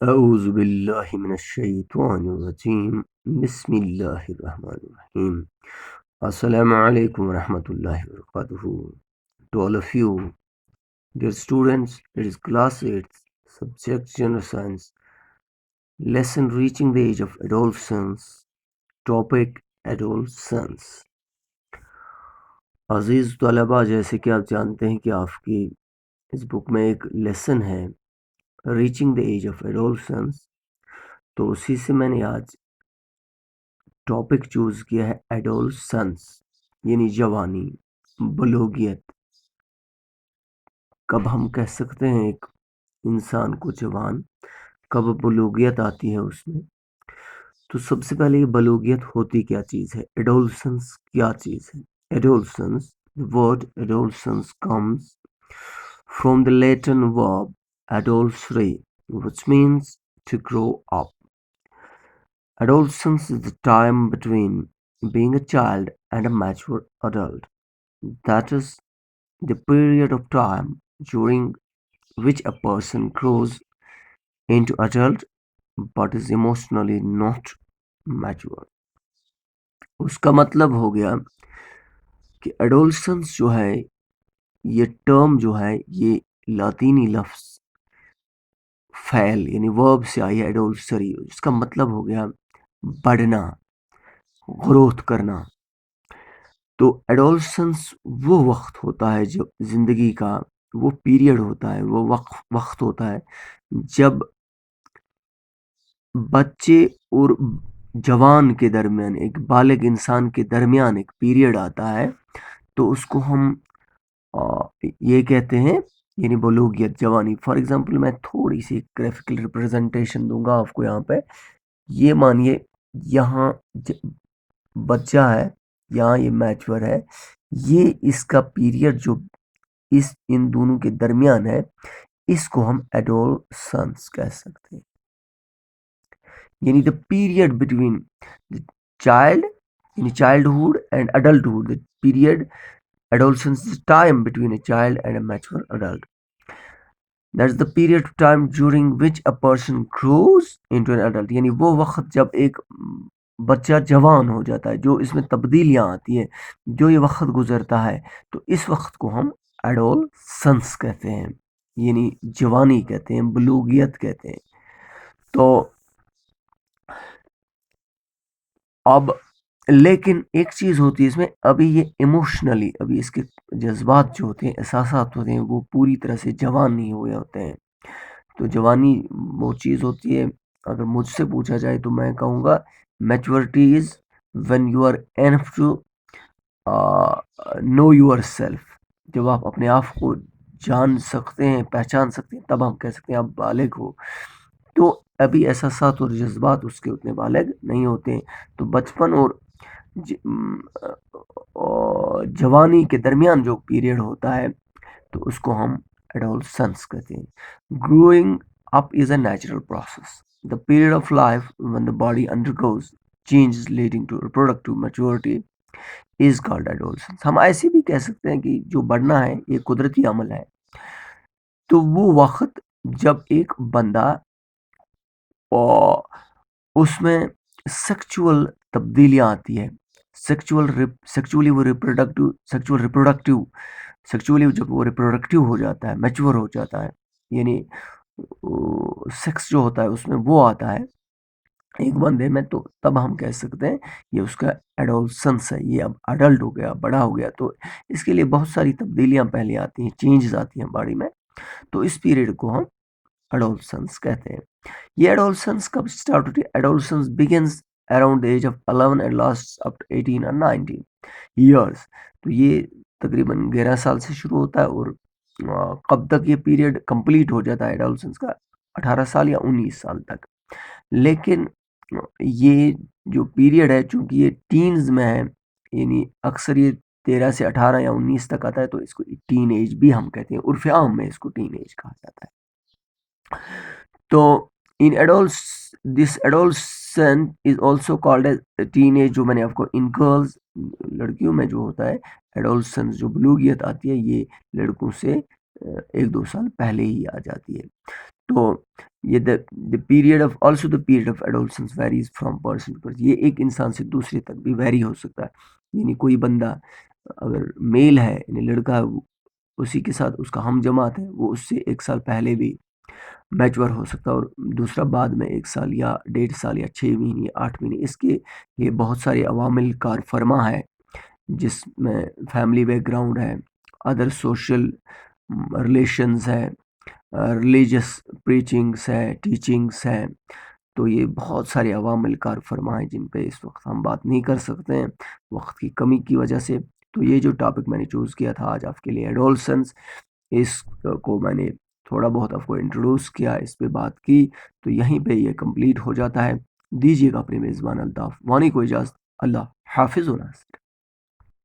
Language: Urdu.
اعوذ باللہ من الشیطان الرجیم بسم اللہ الرحمن الرحیم السلام علیکم ورحمۃ اللہ وبرکاتہ. To all of you, dear students, it is class 8, subject General Science, lesson reaching the age of adolescence, topic adolescence. عزیز طلباء، جیسے کہ آپ جانتے ہیں کہ آپ کی اس بک میں ایک لیسن ہے reaching the age of adolescence, تو اسی سے میں نے آج ٹاپک چوز کیا ہے ایڈولسنس، یعنی جوانی، بلوغیت. کب ہم کہہ سکتے ہیں ایک انسان کو جوان، کب بلوغیت آتی ہے اس میں؟ تو سب سے پہلے یہ بلوغیت ہوتی کیا چیز ہے، ایڈولسنس کیا چیز ہے؟ Adolescence, the word adolescence comes from the Latin verb adolescere, which means to grow up. Adolescence is the time between being a child and a mature adult. That is the period of time during which a person grows into adult but is emotionally not mature. اس کا مطلب ہو گیا کہ ایڈولسنس جو ہے، یہ ٹرم جو ہے، یہ لاطینی لفظ فعل یعنی ورب سے آئی ہے ایڈولسری، اس کا مطلب ہو گیا بڑھنا، گروتھ کرنا. تو ایڈولسنس وہ وقت ہوتا ہے جو زندگی کا وہ پیریڈ ہوتا ہے، وہ وقت ہوتا ہے جب بچے اور جوان کے درمیان، ایک بالغ انسان کے درمیان ایک پیریڈ آتا ہے، تو اس کو ہم یہ کہتے ہیں یعنی بلوغیت، جوانی. فار ایگزامپل میں تھوڑی سی گرافیکل ریپرزنٹیشن دوں گا آپ کو یہاں پہ. یہ مانیے یہاں بچہ ہے، یہاں یہ میچور ہے، یہ اس کا پیریڈ جو ان دونوں کے درمیان ہے، اس کو ہم ایڈولسنس کہہ سکتے ہیں. یعنی دا پیریڈ بٹوین چائلڈ یعنی childhood and adulthood, the period adolescence is time between a child and a mature adult. That's the period of time during which a person grows into an adult. یعنی وہ وقت جب ایک بچہ جوان ہو جاتا ہے، جو اس میں تبدیلیاں آتی ہیں، جو یہ وقت گزرتا ہے، تو اس وقت کو ہم ایڈولسنس کہتے ہیں، یعنی جوانی کہتے ہیں، بلوغیت کہتے ہیں. تو اب لیکن ایک چیز ہوتی ہے اس میں، ابھی یہ ایموشنلی، ابھی اس کے جذبات جو ہوتے ہیں، احساسات ہوتے ہیں، وہ پوری طرح سے جوان نہیں ہوئے ہوتے ہیں. تو جوانی وہ چیز ہوتی ہے، اگر مجھ سے پوچھا جائے تو میں کہوں گا maturity is when you are enough to know yourself. جب آپ اپنے آپ کو جان سکتے ہیں، پہچان سکتے ہیں، تب ہم کہہ سکتے ہیں آپ بالغ ہو. تو ابھی احساسات اور جذبات اس کے اتنے بالغ نہیں ہوتے ہیں. تو بچپن اور جوانی کے درمیان جو پیریڈ ہوتا ہے، تو اس کو ہم ایڈولسنس کہتے ہیں. Growing up is a natural process. The period of life when the body undergoes changes leading to reproductive maturity is called adolescence. ہم ایسے بھی کہہ سکتے ہیں کہ جو بڑھنا ہے یہ قدرتی عمل ہے. تو وہ وقت جب ایک بندہ اس میں سیکچول تبدیلیاں آتی ہے، سیکچولی وہ سیکچولی جب وہ ریپروڈکٹیو ہو جاتا ہے، میچور ہو جاتا ہے، یعنی سیکس جو ہوتا ہے اس میں وہ آتا ہے ایک بندے میں، تو تب ہم کہہ سکتے ہیں یہ اس کا ایڈولسنس ہے، یہ اب اڈلٹ ہو گیا، بڑا ہو گیا. تو اس کے لیے بہت ساری تبدیلیاں پہلے آتی ہیں، چینجز آتی ہیں باڈی میں. تو اس پیریڈ کو ہم ایڈولسنس کہتے ہیں. یہ ایڈولسنس کب اسٹارٹ ہوتی ہے؟ Adolescence begins around age of 11 and last up to 18 اور 19 ایئرس. تو یہ تقریباً 11 سال سے شروع ہوتا ہے، اور کب تک یہ پیریڈ کمپلیٹ ہو جاتا ہے ایڈولسنس کا؟ 18 سال یا 19 سال تک. لیکن یہ جو پیریڈ ہے، چونکہ یہ ٹینز میں ہے، یعنی اکثر یہ 13 سے 18 یا 19 تک آتا ہے، تو اس کو ٹین ایج بھی ہم کہتے ہیں، عرف عام میں اس کو ٹین ایج کہا جاتا ہے. تو in this adolescent is also called as teenage. جو میں نے آپ کو ان گرلز، لڑکیوں میں جو ہوتا ہے ایڈولسنس، جو بلوغیت آتی ہے، یہ لڑکوں سے 1-2 سال پہلے ہی آ جاتی ہے. تو یہ period of adolescence varies from person to person. یہ ایک انسان سے دوسرے تک بھی ویری ہو سکتا ہے. یعنی کوئی بندہ اگر میل ہے یعنی لڑکا ہے، اسی کے ساتھ اس کا ہم جماعت ہے، وہ اس سے 1 سال پہلے بھی میچور ہو سکتا ہے، اور دوسرا بعد میں 1 سال یا 1.5 سال یا 6 مہینے یا 8 مہینے. اس کے یہ بہت سارے عوامل کار فرما ہے، جس میں فیملی بیک گراؤنڈ ہے، ادر سوشل ریلیشنز ہے، ریلیجس پریچنگس ہے، ٹیچنگس ہے. تو یہ بہت سارے عوامل کار فرما ہیں جن پہ اس وقت ہم بات نہیں کر سکتے ہیں وقت کی کمی کی وجہ سے. تو یہ جو ٹاپک میں نے چوز کیا تھا آج آپ کے لیے ایڈولسنس، اس کو میں نے تھوڑا بہت آپ کو انٹروڈیوس کیا، اس پہ بات کی، تو یہیں پہ یہ کمپلیٹ ہو جاتا ہے. دیجیے گا اپنے میزبان الطاف وانی کو اجازت. اللہ حافظ.